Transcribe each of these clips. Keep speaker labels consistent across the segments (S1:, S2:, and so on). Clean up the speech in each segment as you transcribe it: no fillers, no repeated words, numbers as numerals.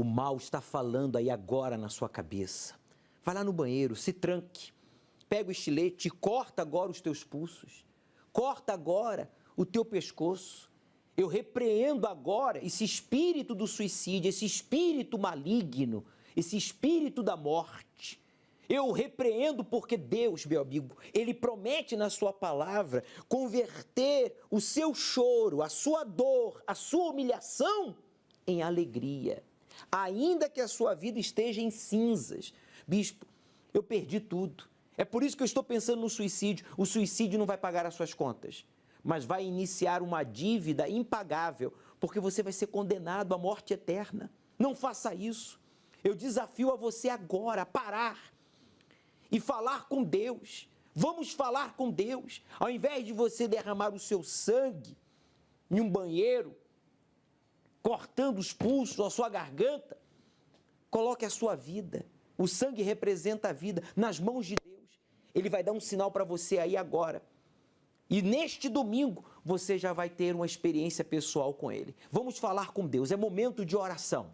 S1: O mal está falando aí agora na sua cabeça. Vai lá no banheiro, se tranque, pega o estilete e corta agora os teus pulsos. Corta agora o teu pescoço. Eu repreendo agora esse espírito do suicídio, esse espírito maligno, esse espírito da morte. Eu repreendo porque Deus, meu amigo, Ele promete na sua palavra converter o seu choro, a sua dor, a sua humilhação em alegria. Ainda que a sua vida esteja em cinzas. Bispo, eu perdi tudo. É por isso que eu estou pensando no suicídio. O suicídio não vai pagar as suas contas, mas vai iniciar uma dívida impagável, porque você vai ser condenado à morte eterna. Não faça isso. Eu desafio a você agora a parar e falar com Deus. Vamos falar com Deus. Ao invés de você derramar o seu sangue em um banheiro, cortando os pulsos, a sua garganta, coloque a sua vida. O sangue representa a vida nas mãos de Deus. Ele vai dar um sinal para você aí agora. E neste domingo, você já vai ter uma experiência pessoal com Ele. Vamos falar com Deus, é momento de oração.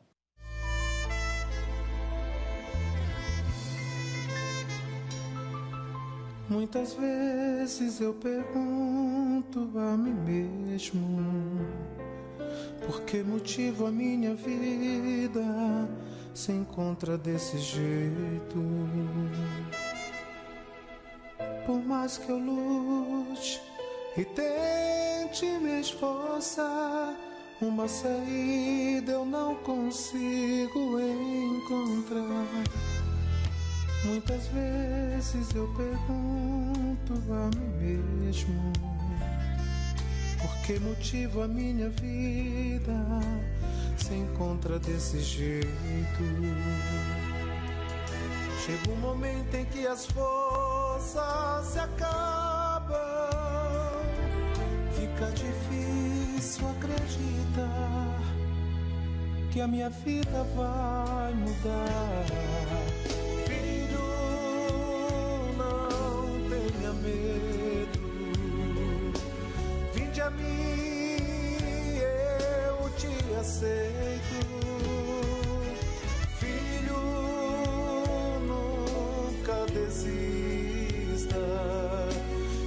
S2: Muitas vezes eu pergunto a mim mesmo: por que motivo a minha vida se encontra desse jeito? Por mais que eu lute e tente me esforçar, uma saída eu não consigo encontrar. Muitas vezes eu pergunto a mim mesmo: por que motivo a minha vida se encontra desse jeito? Chega um momento em que as forças se acabam, fica difícil acreditar que a minha vida vai mudar. Filho, não tenha medo, vinde a mim, eu te aceito.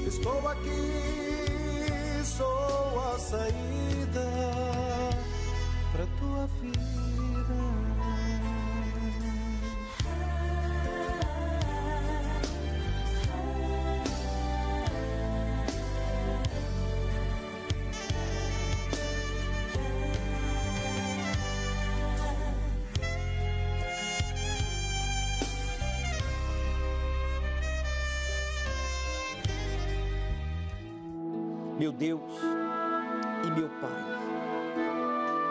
S2: Estou aqui, sou a saída para tua vida.
S1: Meu Deus e meu Pai,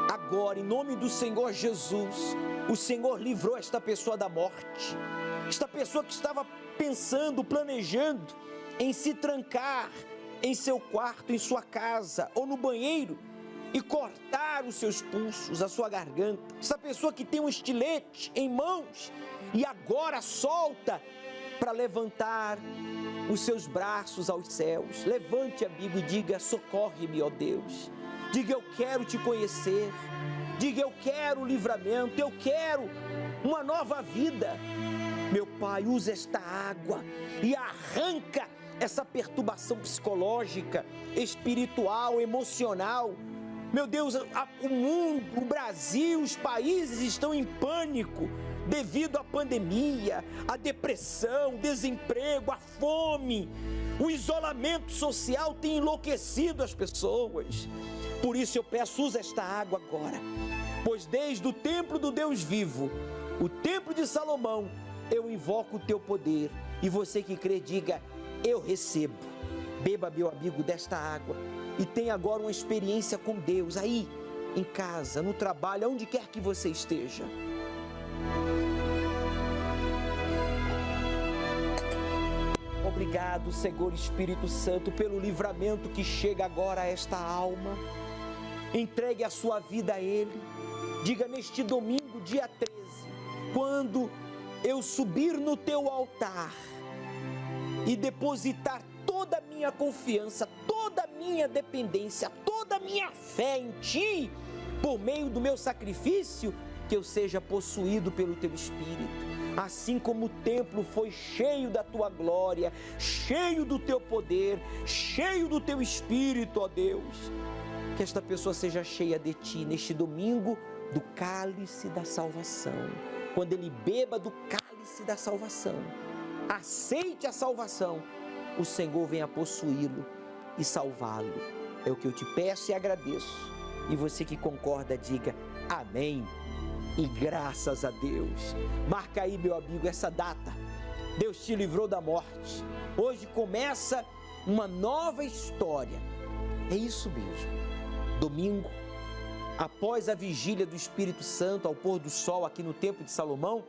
S1: agora em nome do Senhor Jesus, o Senhor livrou esta pessoa da morte, esta pessoa que estava pensando, planejando em se trancar em seu quarto, em sua casa ou no banheiro e cortar os seus pulsos, a sua garganta, essa pessoa que tem um estilete em mãos e agora solta para levantar os seus braços aos céus. Levante, amigo, e diga: socorre-me, ó Deus. Diga: eu quero te conhecer. Diga: eu quero livramento, eu quero uma nova vida. Meu Pai, usa esta água e arranca essa perturbação psicológica, espiritual, emocional. Meu Deus, o mundo, o Brasil, os países estão em pânico devido à pandemia, à depressão, desemprego, à fome. O isolamento social tem enlouquecido as pessoas. Por isso eu peço, usa esta água agora, pois desde o templo do Deus vivo, o templo de Salomão, eu invoco o teu poder. E você que crê, diga: eu recebo. Beba, meu amigo, desta água e tenha agora uma experiência com Deus aí, em casa, no trabalho, onde quer que você esteja. Obrigado, Senhor Espírito Santo, pelo livramento que chega agora a esta alma. Entregue a sua vida a Ele. Diga: neste domingo, dia 13, quando eu subir no teu altar e depositar toda a minha confiança, toda a minha dependência, toda a minha fé em Ti, por meio do meu sacrifício, que eu seja possuído pelo Teu Espírito. Assim como o templo foi cheio da Tua glória, cheio do Teu poder, cheio do Teu Espírito, ó Deus. Que esta pessoa seja cheia de Ti neste domingo do cálice da salvação. Quando ele beba do cálice da salvação, aceite a salvação, o Senhor venha possuí-lo e salvá-lo. É o que eu te peço e agradeço. E você que concorda, diga amém. E graças a Deus. Marca aí, meu amigo, essa data. Deus te livrou da morte. Hoje começa uma nova história. É isso mesmo. Domingo, após a vigília do Espírito Santo ao pôr do sol aqui no Templo de Salomão,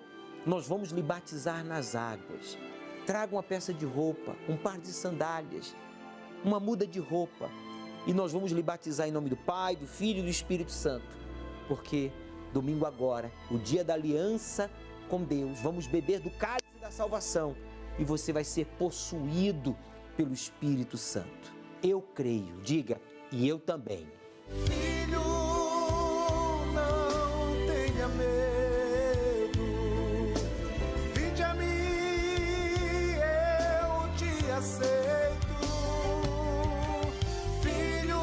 S1: nós vamos lhe batizar nas águas. Traga uma peça de roupa, um par de sandálias, uma muda de roupa. E nós vamos lhe batizar em nome do Pai, do Filho e do Espírito Santo. Porque domingo agora, o dia da aliança com Deus, vamos beber do cálice da salvação e você vai ser possuído pelo Espírito Santo. Eu creio, diga, e eu também.
S2: Filho, não tenha medo, vinde a mim, eu te aceito. Filho,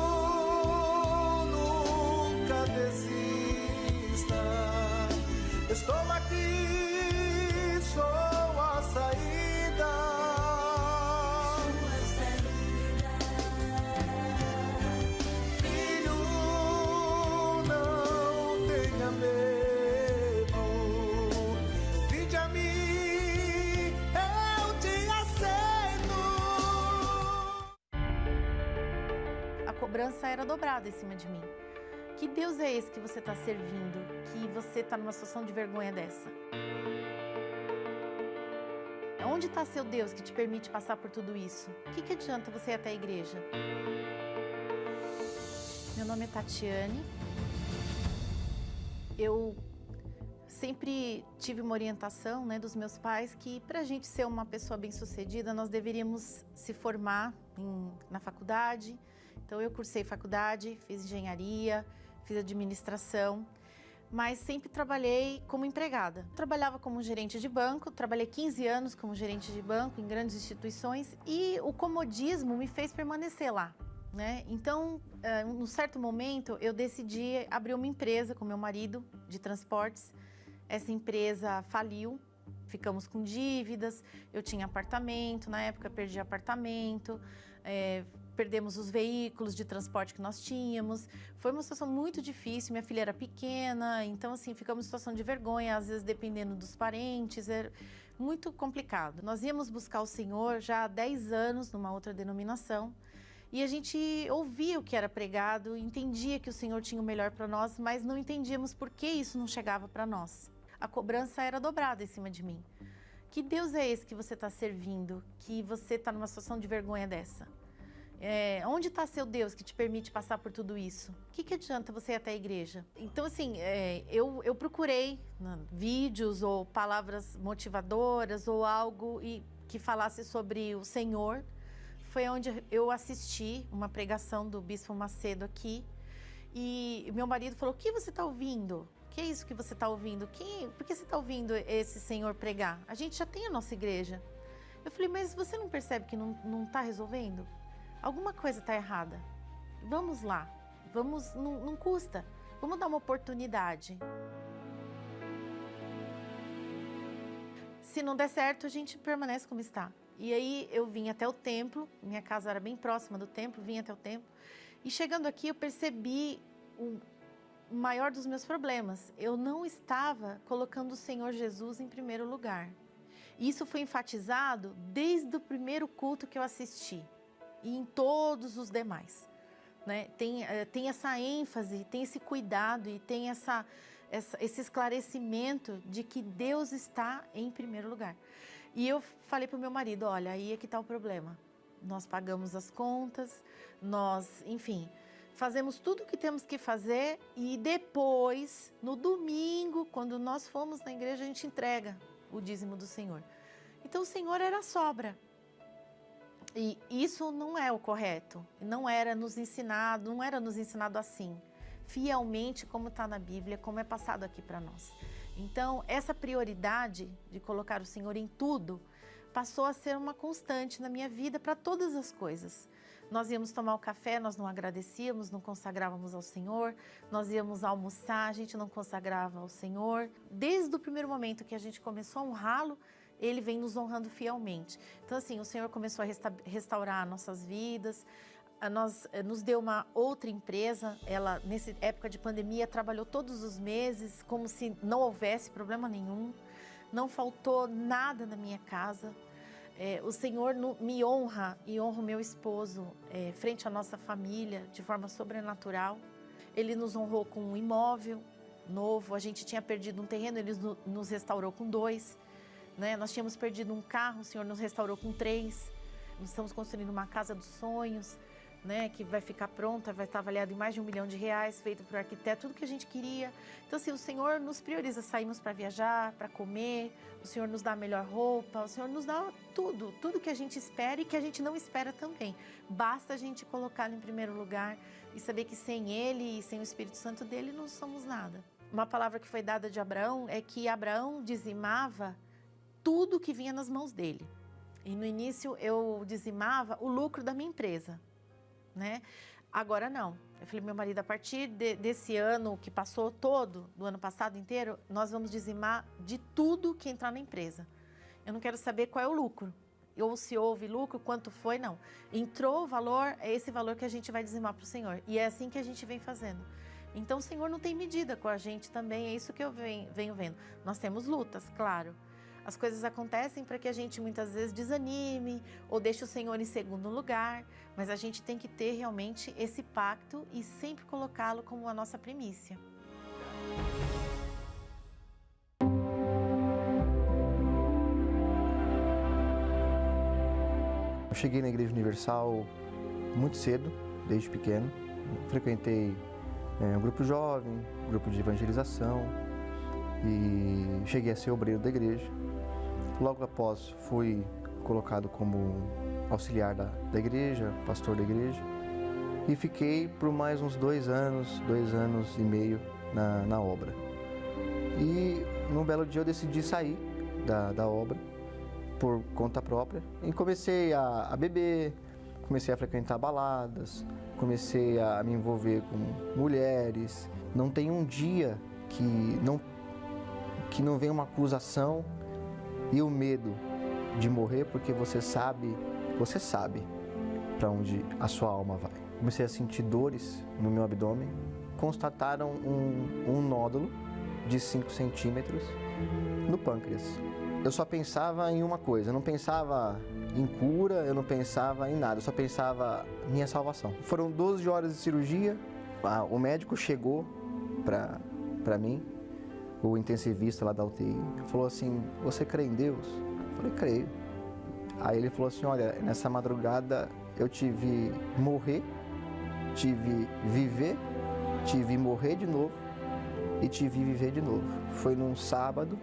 S2: nunca desista, estou aqui, sou a saída.
S3: A cobrança era dobrada em cima de mim. Que Deus é esse que você está servindo, que você está numa situação de vergonha dessa? Onde está seu Deus que te permite passar por tudo isso? O que adianta você ir até a igreja? Meu nome é Tatiane. Eu sempre tive uma orientação, dos meus pais que para a gente ser uma pessoa bem-sucedida, nós deveríamos se formar na faculdade. Então eu cursei faculdade, fiz engenharia, fiz administração, mas sempre trabalhei como empregada. Trabalhava como gerente de banco, trabalhei 15 anos como gerente de banco em grandes instituições e o comodismo me fez permanecer lá. Então, num certo momento, eu decidi abrir uma empresa com meu marido de transportes. Essa empresa faliu, ficamos com dívidas, eu tinha apartamento, na época perdi apartamento, perdemos os veículos de transporte que nós tínhamos. Foi uma situação muito difícil, minha filha era pequena, então assim, ficamos em situação de vergonha, às vezes dependendo dos parentes, era muito complicado. Nós íamos buscar o Senhor já há 10 anos numa outra denominação, e a gente ouvia o que era pregado, entendia que o Senhor tinha o melhor para nós, mas não entendíamos por que isso não chegava para nós. A cobrança era dobrada em cima de mim. Que Deus é esse que você está servindo, que você está numa situação de vergonha dessa? Onde está seu Deus que te permite passar por tudo isso? O que adianta você ir até a igreja? Então, assim, eu procurei vídeos ou palavras motivadoras ou algo que falasse sobre o Senhor. Foi onde eu assisti uma pregação do Bispo Macedo aqui e meu marido falou, o que você está ouvindo? O que é isso que você está ouvindo? Por que você está ouvindo esse Senhor pregar? A gente já tem a nossa igreja. Eu falei, mas você não percebe que não está resolvendo? Alguma coisa está errada. Vamos lá, não custa, vamos dar uma oportunidade. Se não der certo, a gente permanece como está. E aí eu vim até o templo, minha casa era bem próxima do templo, vim até o templo. E chegando aqui eu percebi o maior dos meus problemas. Eu não estava colocando o Senhor Jesus em primeiro lugar. E isso foi enfatizado desde o primeiro culto que eu assisti e em todos os demais. Tem essa ênfase, tem esse cuidado e tem esse esclarecimento de que Deus está em primeiro lugar. E eu falei para o meu marido, olha, aí é que está o problema. Nós pagamos as contas, enfim, fazemos tudo o que temos que fazer e depois, no domingo, quando nós fomos na igreja, a gente entrega o dízimo do Senhor. Então o Senhor era sobra. E isso não é o correto, não era nos ensinado assim. fielmente como está na Bíblia, como é passado aqui para nós. Então, essa prioridade de colocar o Senhor em tudo passou a ser uma constante na minha vida para todas as coisas. Nós íamos tomar o café, nós não agradecíamos, não consagrávamos ao Senhor. Nós íamos almoçar, a gente não consagrava ao Senhor. Desde o primeiro momento que a gente começou a honrá-lo, Ele vem nos honrando fielmente. Então, assim, o Senhor começou a restaurar nossas vidas. Nos deu uma outra empresa. Ela, nessa época de pandemia, trabalhou todos os meses, como se não houvesse problema nenhum. Não faltou nada na minha casa. O Senhor me honra e honra o meu esposo frente à nossa família de forma sobrenatural. Ele nos honrou com um imóvel novo. A gente tinha perdido um terreno, Ele nos restaurou com 2. Né? Nós tínhamos perdido um carro, o Senhor nos restaurou com 3. Nós estamos construindo uma casa dos sonhos, né, que vai ficar pronta, vai estar avaliada em mais de R$1 milhão, feita por arquiteto, tudo que a gente queria. Então, assim, o Senhor nos prioriza, saímos para viajar, para comer, o Senhor nos dá a melhor roupa, o Senhor nos dá tudo que a gente espera e que a gente não espera também. Basta a gente colocá-lo em primeiro lugar e saber que sem Ele e sem o Espírito Santo dele não somos nada. Uma palavra que foi dada de Abraão é que Abraão dizimava tudo que vinha nas mãos dele. E no início eu dizimava o lucro da minha empresa. Né? Agora não. Eu falei, meu marido, a partir desse ano que passou todo, do ano passado inteiro, nós vamos dizimar de tudo que entrar na empresa. Eu não quero saber qual é o lucro, ou se houve lucro, quanto foi, não. Entrou o valor, é esse valor que a gente vai dizimar para o Senhor. E é assim que a gente vem fazendo. Então o Senhor não tem medida com a gente também, é isso que eu venho vendo. Nós temos lutas, claro. As coisas acontecem para que a gente muitas vezes desanime ou deixe o Senhor em segundo lugar, mas a gente tem que ter realmente esse pacto e sempre colocá-lo como a nossa primícia.
S4: Eu cheguei na Igreja Universal muito cedo, desde pequeno. Frequentei um grupo jovem, um grupo de evangelização e cheguei a ser obreiro da igreja. Logo após, fui colocado como auxiliar da igreja, pastor da igreja, e fiquei por mais uns 2 anos e meio na obra. E num belo dia eu decidi sair da obra por conta própria e comecei a beber, comecei a frequentar baladas, comecei a me envolver com mulheres. Não tem um dia que não venha uma acusação e o medo de morrer, porque você sabe para onde a sua alma vai. Comecei a sentir dores no meu abdômen, constataram um nódulo de 5 centímetros no pâncreas. Eu só pensava em uma coisa, eu não pensava em cura, eu não pensava em nada, eu só pensava em minha salvação. Foram 12 horas de cirurgia, o médico chegou para mim, o intensivista lá da UTI, falou assim, você crê em Deus? Eu falei, creio. Aí ele falou assim, olha, nessa madrugada eu tive morrer, tive viver, tive morrer de novo e tive viver de novo. Foi num sábado,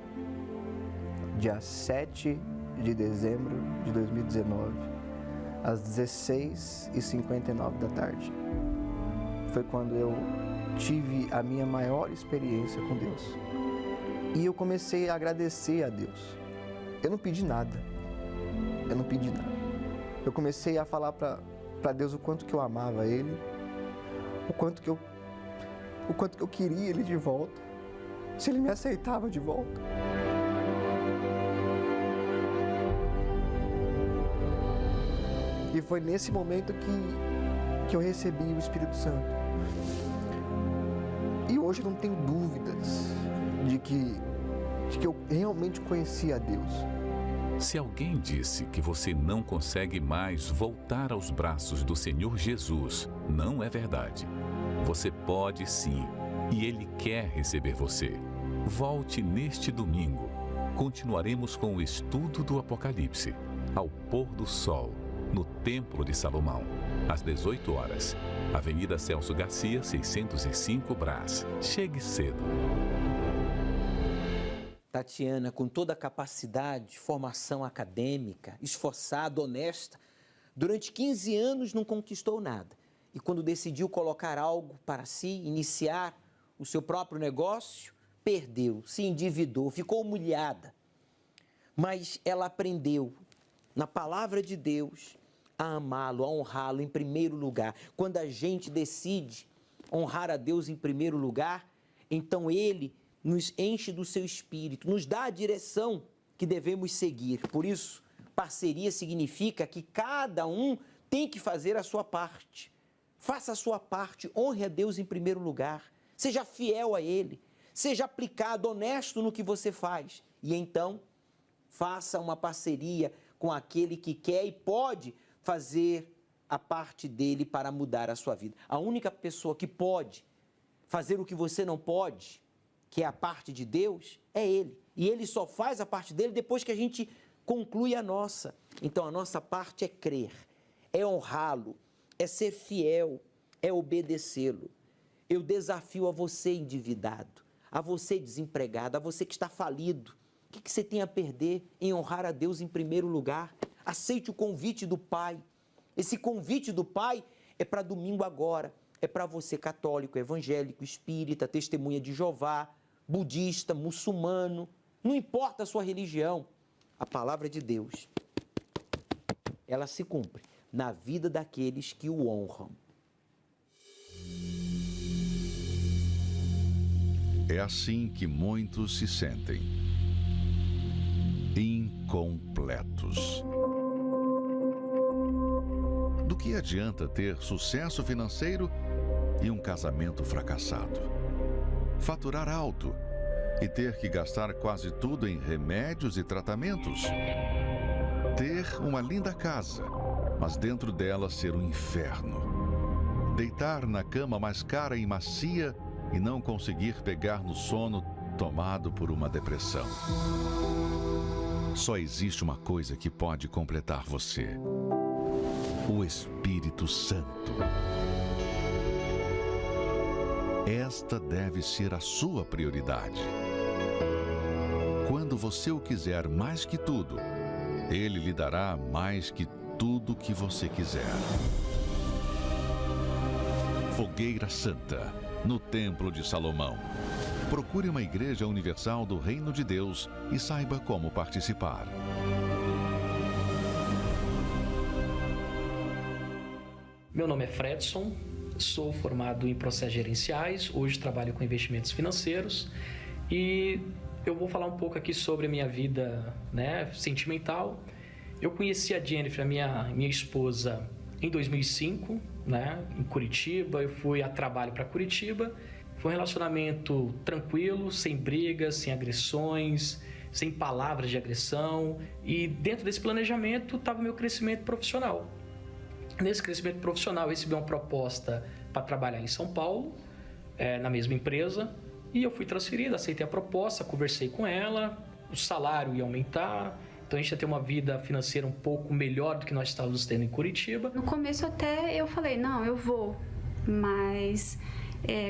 S4: dia 7 de dezembro de 2019, às 16h59 da tarde. Foi quando eu tive a minha maior experiência com Deus. E eu comecei a agradecer a Deus. Eu não pedi nada. Eu comecei a falar para Deus o quanto que eu amava Ele, o quanto que eu queria Ele de volta, se Ele me aceitava de volta. E foi nesse momento que eu recebi o Espírito Santo. E hoje eu não tenho dúvidas de que eu realmente conhecia a Deus.
S5: Se alguém disse que você não consegue mais voltar aos braços do Senhor Jesus, não é verdade. Você pode sim, e Ele quer receber você. Volte neste domingo. Continuaremos com o estudo do Apocalipse, ao pôr do sol, no Templo de Salomão, às 18 horas. Avenida Celso Garcia, 605 Brás. Chegue cedo.
S1: Tatiana, com toda a capacidade, formação acadêmica, esforçada, honesta, durante 15 anos não conquistou nada. e quando decidiu colocar algo para si, iniciar o seu próprio negócio, perdeu, se endividou, ficou humilhada. Mas ela aprendeu, na palavra de Deus, a amá-lo, a honrá-lo em primeiro lugar. Quando a gente decide honrar a Deus em primeiro lugar, então Ele nos enche do seu espírito, nos dá a direção que devemos seguir. Por isso, parceria significa que cada um tem que fazer a sua parte. Faça a sua parte, honre a Deus em primeiro lugar, seja fiel a Ele, seja aplicado, honesto no que você faz. E então, faça uma parceria com aquele que quer e pode fazer a parte dele para mudar a sua vida. A única pessoa que pode fazer o que você não pode, que é a parte de Deus, é Ele. E Ele só faz a parte dele depois que a gente conclui a nossa. Então, a nossa parte é crer, é honrá-lo, é ser fiel, é obedecê-lo. Eu desafio a você endividado, a você desempregado, a você que está falido. O que você tem a perder em honrar a Deus em primeiro lugar? Aceite o convite do Pai. Esse convite do Pai é para domingo agora. É para você católico, evangélico, espírita, testemunha de Jeová, budista, muçulmano. Não importa a sua religião. A palavra de Deus, ela se cumpre na vida daqueles que o honram.
S6: É assim que muitos se sentem. Incompletos. Do que adianta ter sucesso financeiro e um casamento fracassado? Faturar alto e ter que gastar quase tudo em remédios e tratamentos? Ter uma linda casa, mas dentro dela ser um inferno? Deitar na cama mais cara e macia e não conseguir pegar no sono, tomado por uma depressão? Só existe uma coisa que pode completar você: o Espírito Santo. Esta deve ser a sua prioridade. Quando você o quiser mais que tudo, Ele lhe dará mais que tudo que você quiser. Fogueira Santa, no Templo de Salomão. Procure uma igreja universal do Reino de Deus e saiba como participar.
S7: Meu nome é Fredson, sou formado em processos gerenciais, hoje trabalho com investimentos financeiros e eu vou falar um pouco aqui sobre a minha vida, sentimental. Eu conheci a Jennifer, a minha esposa, em 2005, em Curitiba. Eu fui a trabalho para Curitiba. Foi um relacionamento tranquilo, sem brigas, sem agressões, sem palavras de agressão. E dentro desse planejamento estava o meu crescimento profissional. Nesse crescimento profissional, eu recebi uma proposta para trabalhar em São Paulo, na mesma empresa. E eu fui transferido, aceitei a proposta, conversei com ela, o salário ia aumentar. Então a gente ia ter uma vida financeira um pouco melhor do que nós estávamos tendo em Curitiba.
S8: No começo até eu falei, não, eu vou. Mas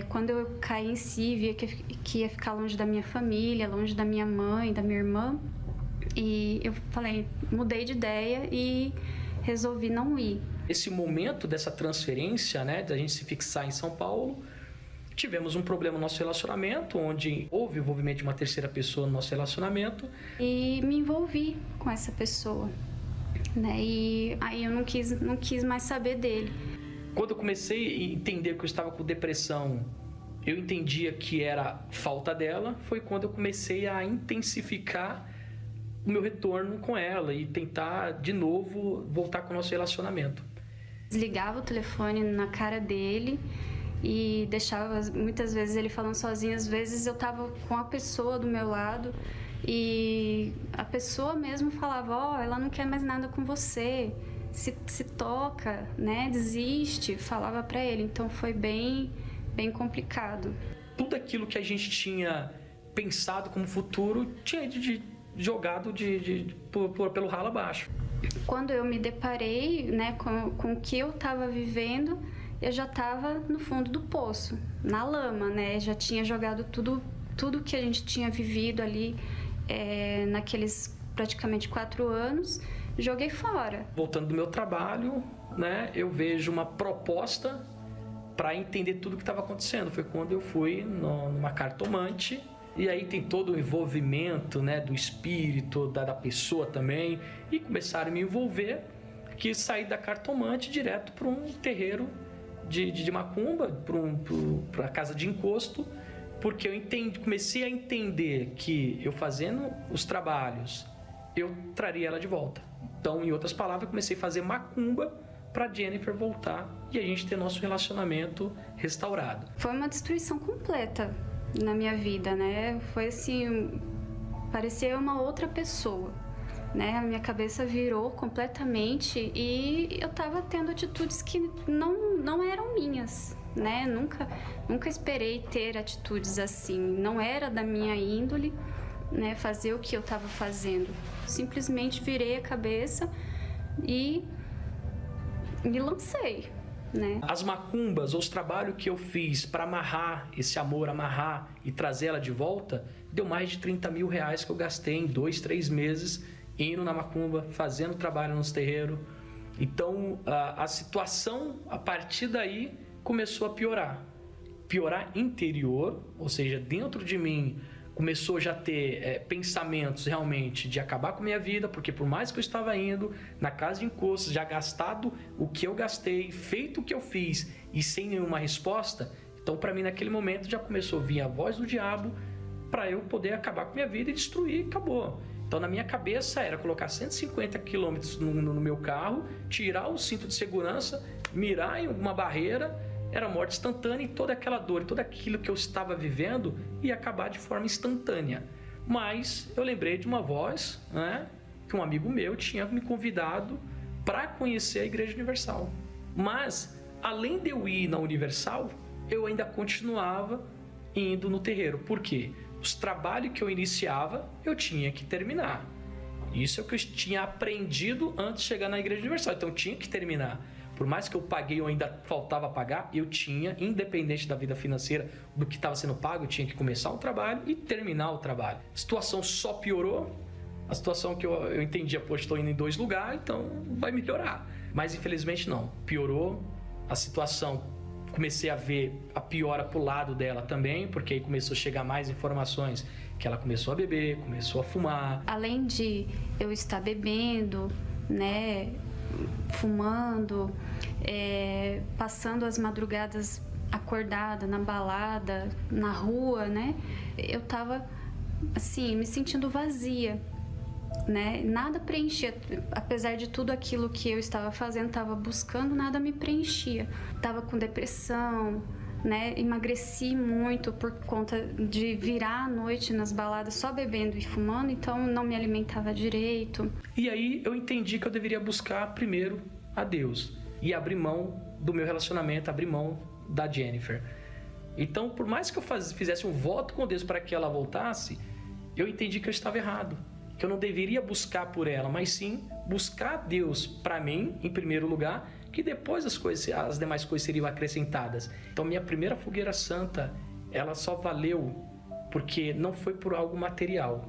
S8: quando eu caí em si, via que ia ficar longe da minha família, longe da minha mãe, da minha irmã. E eu falei, mudei de ideia e resolvi não ir.
S7: Esse momento dessa transferência, da gente se fixar em São Paulo, tivemos um problema no nosso relacionamento, onde houve envolvimento de uma terceira pessoa no nosso relacionamento.
S8: E me envolvi com essa pessoa, E aí eu não quis mais saber dele.
S7: Quando eu comecei a entender que eu estava com depressão, eu entendia que era falta dela, foi quando eu comecei a intensificar o meu retorno com ela e tentar de novo voltar com o nosso relacionamento.
S8: Desligava o telefone na cara dele e deixava muitas vezes ele falando sozinho. Às vezes eu estava com a pessoa do meu lado e a pessoa mesmo falava, ela não quer mais nada com você, se toca, desiste, falava para ele. Então foi bem complicado.
S7: Tudo aquilo que a gente tinha pensado como futuro tinha jogado pelo ralo abaixo.
S8: Quando eu me deparei com o que eu estava vivendo, eu já estava no fundo do poço, na lama, Já tinha jogado tudo que a gente tinha vivido ali naqueles praticamente 4 anos, joguei fora.
S7: Voltando do meu trabalho, eu vejo uma proposta para entender tudo o que estava acontecendo. Foi quando eu fui numa cartomante, e aí tem todo o envolvimento, né, do espírito, da pessoa também, e começaram a me envolver, que saí da cartomante direto para um terreiro de macumba, para a casa de encosto, porque eu comecei a entender que eu fazendo os trabalhos, eu traria ela de volta. Então, em outras palavras, eu comecei a fazer macumba para Jennifer voltar e a gente ter nosso relacionamento restaurado.
S8: Foi uma destruição completa na minha vida, né? Foi assim, parecia uma outra pessoa, né? A minha cabeça virou completamente e eu tava tendo atitudes que não eram minhas, né? Nunca esperei ter atitudes assim. Não era da minha índole, né? Fazer o que eu tava fazendo. Simplesmente virei a cabeça e me lancei, né?
S7: As macumbas, os trabalhos que eu fiz para amarrar esse amor, amarrar e trazer ela de volta, deu mais de 30 mil reais que eu gastei em 2, 3 meses indo na macumba, fazendo trabalho nos terreiros. Então, a situação, a partir daí, começou a piorar. Piorar interior, ou seja, dentro de mim, começou já a ter pensamentos realmente de acabar com a minha vida, porque por mais que eu estava indo na casa de encostos, já gastado o que eu gastei, feito o que eu fiz e sem nenhuma resposta, então para mim naquele momento já começou a vir a voz do diabo para eu poder acabar com a minha vida e destruir, acabou. Então na minha cabeça era colocar 150 km no meu carro, tirar o cinto de segurança, mirar em uma barreira, era morte instantânea e toda aquela dor, tudo aquilo que eu estava vivendo ia acabar de forma instantânea. Mas eu lembrei de uma voz, né, que um amigo meu tinha me convidado para conhecer a Igreja Universal. Mas, além de eu ir na Universal, eu ainda continuava indo no terreiro. Por quê? Os trabalhos que eu iniciava, eu tinha que terminar. Isso é o que eu tinha aprendido antes de chegar na Igreja Universal. Então, eu tinha que terminar. Por mais que eu paguei ou ainda faltava pagar, eu tinha, independente da vida financeira, do que estava sendo pago, eu tinha que começar o trabalho e terminar o trabalho. A situação só piorou. A situação que eu entendia, pô, estou indo em 2 lugares, então vai melhorar. Mas infelizmente não, piorou. A situação, comecei a ver a piora pro lado dela também, porque aí começou a chegar mais informações que ela começou a beber, começou a fumar.
S8: Além de eu estar bebendo, né, fumando, passando as madrugadas acordada, na balada, na rua, né? Eu tava, assim, me sentindo vazia, né? Nada preenchia, apesar de tudo aquilo que eu estava fazendo, estava buscando, nada me preenchia. Tava com depressão, né? Emagreci muito por conta de virar à noite nas baladas só bebendo e fumando, então não me alimentava direito.
S7: E aí eu entendi que eu deveria buscar primeiro a Deus e abrir mão do meu relacionamento, abrir mão da Jennifer. Então, por mais que eu fizesse um voto com Deus para que ela voltasse, eu entendi que eu estava errado, que eu não deveria buscar por ela, mas sim buscar Deus para mim, em primeiro lugar, que depois as demais coisas seriam acrescentadas. Então, minha primeira fogueira santa, ela só valeu porque não foi por algo material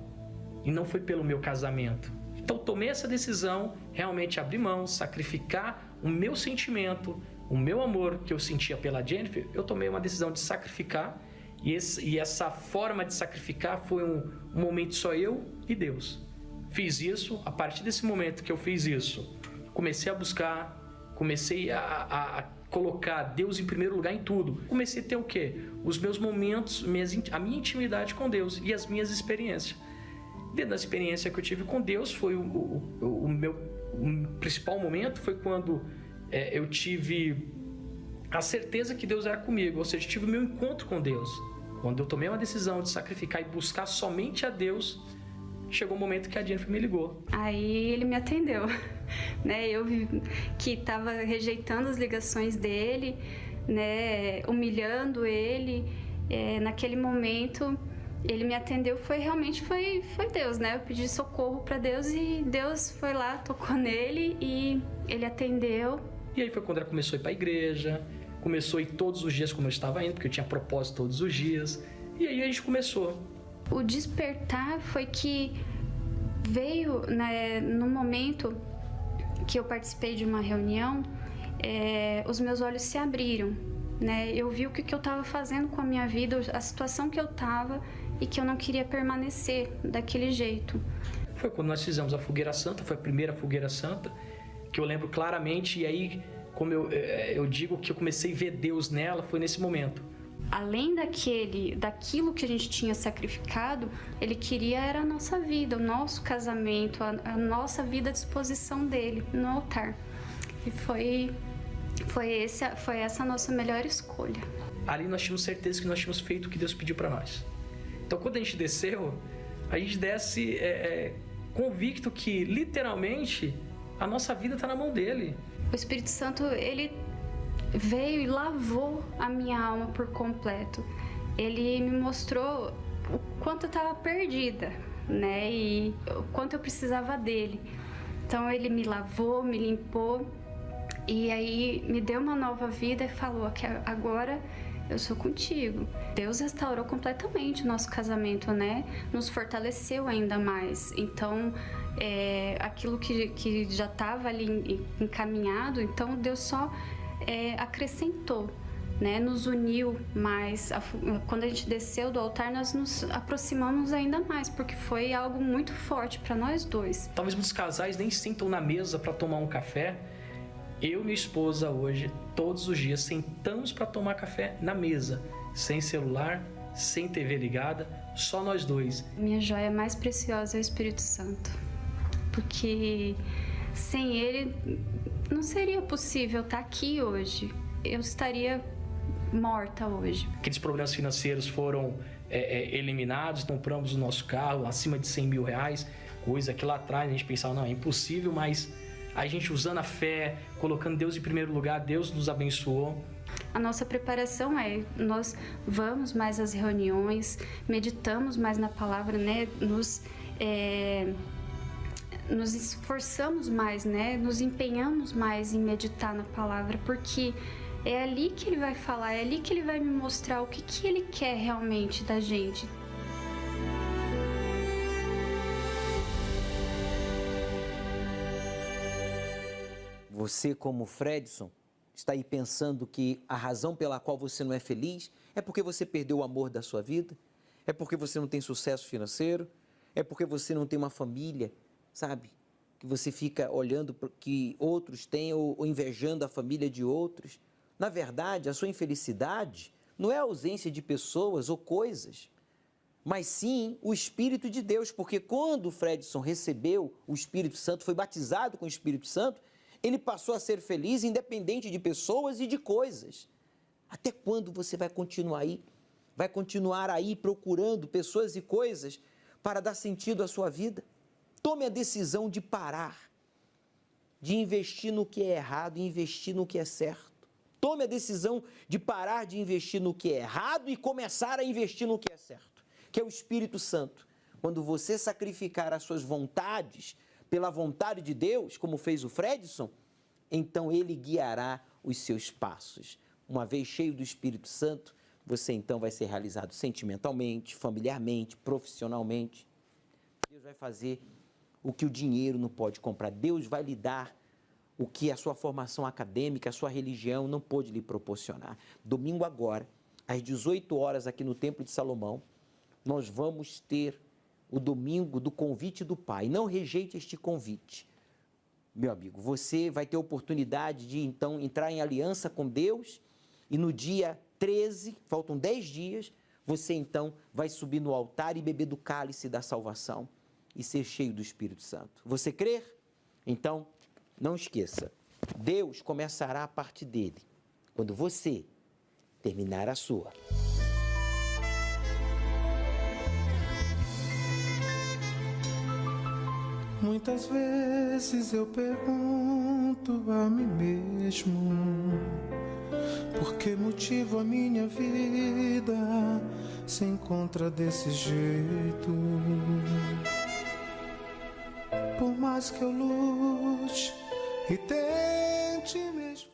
S7: e não foi pelo meu casamento. Então, tomei essa decisão, realmente abrir mão, sacrificar o meu sentimento, o meu amor que eu sentia pela Jennifer. Eu tomei uma decisão de sacrificar e essa forma de sacrificar foi um momento só eu e Deus. Fiz isso, a partir desse momento que eu fiz isso, comecei a buscar, comecei a colocar Deus em primeiro lugar em tudo. Comecei a ter o quê? Os meus momentos, a minha intimidade com Deus e as minhas experiências. Dentro da experiência que eu tive com Deus, foi o meu principal momento foi quando eu tive a certeza que Deus era comigo, ou seja, tive o meu encontro com Deus. Quando eu tomei uma decisão de sacrificar e buscar somente a Deus, chegou um momento que a Jennifer me ligou.
S8: Aí ele me atendeu, né? Eu que estava rejeitando as ligações dele, né? Humilhando ele. Naquele momento, ele me atendeu. Foi Deus, né? Eu pedi socorro para Deus e Deus foi lá, tocou nele e ele atendeu.
S7: E aí foi quando ela começou a ir para a igreja, começou a ir todos os dias como eu estava indo, porque eu tinha propósito todos os dias. E aí a gente começou.
S8: O despertar foi que veio, né, no momento que eu participei de uma reunião, os meus olhos se abriram, né? Eu vi o que eu estava fazendo com a minha vida, a situação que eu estava e que eu não queria permanecer daquele jeito.
S7: Foi quando nós fizemos a Fogueira Santa, foi a primeira Fogueira Santa, que eu lembro claramente, e aí, como eu digo que eu comecei a ver Deus nela, foi nesse momento.
S8: Além daquilo que a gente tinha sacrificado, ele queria era a nossa vida, o nosso casamento, a nossa vida à disposição dele no altar. E foi essa a nossa melhor escolha.
S7: Ali nós tínhamos certeza que nós tínhamos feito o que Deus pediu para nós. Então, quando a gente desceu, a gente desce convicto que, literalmente, a nossa vida está na mão dele.
S8: O Espírito Santo, ele veio e lavou a minha alma por completo. Ele me mostrou o quanto eu estava perdida, né? E o quanto eu precisava dele. Então, ele me lavou, me limpou e aí me deu uma nova vida e falou que agora eu sou contigo. Deus restaurou completamente o nosso casamento, né? Nos fortaleceu ainda mais. Então, aquilo que já estava ali encaminhado, então Deus só acrescentou, né? Nos uniu mais. Quando a gente desceu do altar, nós nos aproximamos ainda mais, porque foi algo muito forte para nós dois.
S7: Talvez muitos casais nem sentam na mesa para tomar um café. Eu e minha esposa hoje, todos os dias, sentamos para tomar café na mesa, sem celular, sem TV ligada, só nós dois.
S8: Minha joia mais preciosa é o Espírito Santo, porque sem ele não seria possível estar aqui hoje. Eu estaria morta hoje.
S7: Aqueles problemas financeiros foram eliminados, compramos o nosso carro acima de 100 mil reais, coisa que lá atrás a gente pensava, não, é impossível, mas a gente usando a fé, colocando Deus em primeiro lugar, Deus nos abençoou.
S8: A nossa preparação nós vamos mais às reuniões, meditamos mais na palavra, né? Nos esforçamos mais, né? Nos empenhamos mais em meditar na palavra, porque é ali que ele vai falar, é ali que ele vai me mostrar o que ele quer realmente da gente.
S1: Você, como Fredson, está aí pensando que a razão pela qual você não é feliz é porque você perdeu o amor da sua vida? É porque você não tem sucesso financeiro? É porque você não tem uma família, sabe? Que você fica olhando para que outros têm ou invejando a família de outros? Na verdade, a sua infelicidade não é a ausência de pessoas ou coisas, mas sim o Espírito de Deus, porque quando o Fredson recebeu o Espírito Santo, foi batizado com o Espírito Santo, ele passou a ser feliz independente de pessoas e de coisas. Até quando você vai continuar aí? Vai continuar aí procurando pessoas e coisas para dar sentido à sua vida? Tome a decisão de parar, de investir no que é errado e investir no que é certo. Tome a decisão de parar de investir no que é errado e começar a investir no que é certo, que é o Espírito Santo. Quando você sacrificar as suas vontades pela vontade de Deus, como fez o Fredson, então ele guiará os seus passos. Uma vez cheio do Espírito Santo, você então vai ser realizado sentimentalmente, familiarmente, profissionalmente. Deus vai fazer o que o dinheiro não pode comprar. Deus vai lhe dar o que a sua formação acadêmica, a sua religião não pôde lhe proporcionar. Domingo agora, às 18 horas aqui no Templo de Salomão, nós vamos ter o domingo do convite do Pai. Não rejeite este convite. Meu amigo, você vai ter a oportunidade de, então, entrar em aliança com Deus e no dia 13, faltam 10 dias, você, então, vai subir no altar e beber do cálice da salvação e ser cheio do Espírito Santo. Você crer? Então, não esqueça, Deus começará a parte dele quando você terminar a sua.
S2: Muitas vezes eu pergunto a mim mesmo por que motivo a minha vida se encontra desse jeito. Por mais que eu lute e tente me esforçar.